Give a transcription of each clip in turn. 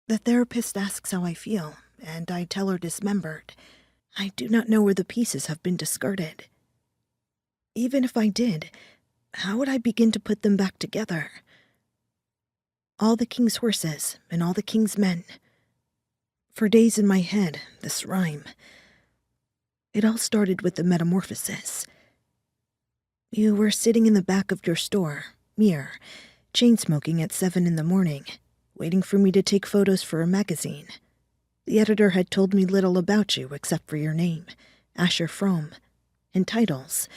The therapist asks how I feel, and I tell her dismembered. I do not know where the pieces have been discarded. Even if I did, how would I begin to put them back together? All the king's horses and all the king's men. For days in my head, this rhyme. It all started with the metamorphosis. You were sitting in the back of your store, Mirror, chain-smoking at 7 in the morning, waiting for me to take photos for a magazine. The editor had told me little about you except for your name, Asher Fromm, and titles,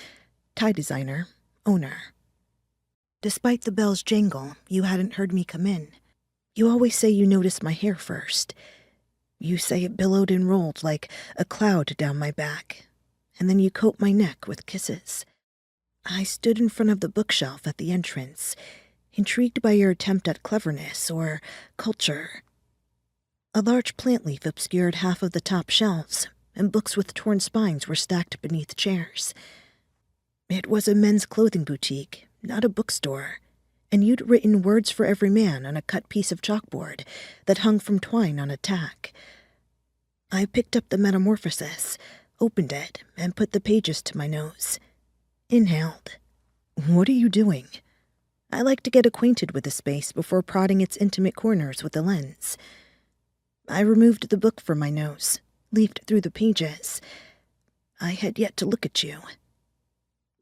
tie designer, owner. Despite the bell's jangle, you hadn't heard me come in. You always say you noticed my hair first. You say it billowed and rolled like a cloud down my back, and then you coat my neck with kisses. I stood in front of the bookshelf at the entrance, intrigued by your attempt at cleverness or culture. A large plant leaf obscured half of the top shelves, and books with torn spines were stacked beneath chairs. It was a men's clothing boutique, not a bookstore, and you'd written words for every man on a cut piece of chalkboard that hung from twine on a tack. I picked up the Metamorphosis, opened it, and put the pages to my nose. Inhaled. What are you doing? I like to get acquainted with the space before prodding its intimate corners with the lens. I removed the book from my nose, leafed through the pages. I had yet to look at you.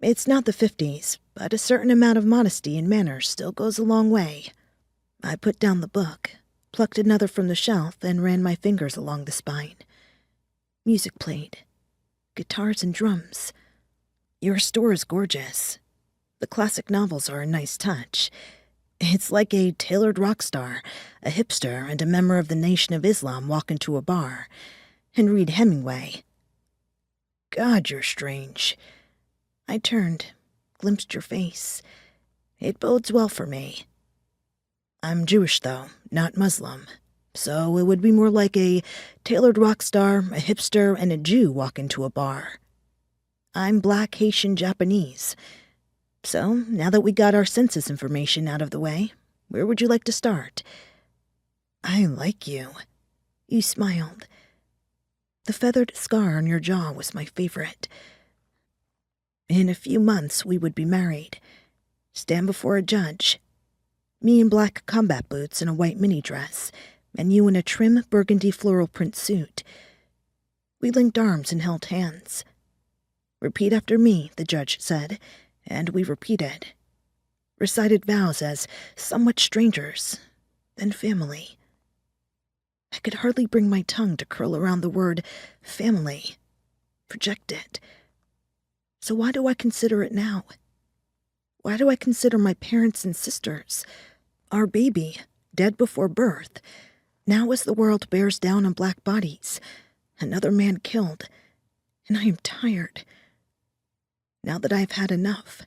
It's not the 50s, but a certain amount of modesty and manners still goes a long way. I put down the book, plucked another from the shelf, and ran my fingers along the spine. Music played. Guitars and drums. Your store is gorgeous. The classic novels are a nice touch. It's like a tailored rock star, a hipster, and a member of the Nation of Islam walk into a bar and read Hemingway. God, you're strange. I turned, glimpsed your face. It bodes well for me. I'm Jewish, though, not Muslim, so it would be more like a tailored rock star, a hipster, and a Jew walk into a bar. I'm Black, Haitian, Japanese. So, now that we got our census information out of the way, where would you like to start? I like you. You smiled. The feathered scar on your jaw was my favorite. In a few months, we would be married. Stand before a judge. Me in black combat boots and a white mini dress, and you in a trim burgundy floral print suit. We linked arms and held hands. Repeat after me, the judge said, and we repeated. Recited vows as somewhat strangers, then family. I could hardly bring my tongue to curl around the word family. Project it. So why do I consider it now? Why do I consider my parents and sisters, our baby, dead before birth, now as the world bears down on black bodies, another man killed, and I am tired. Now that I've had enough.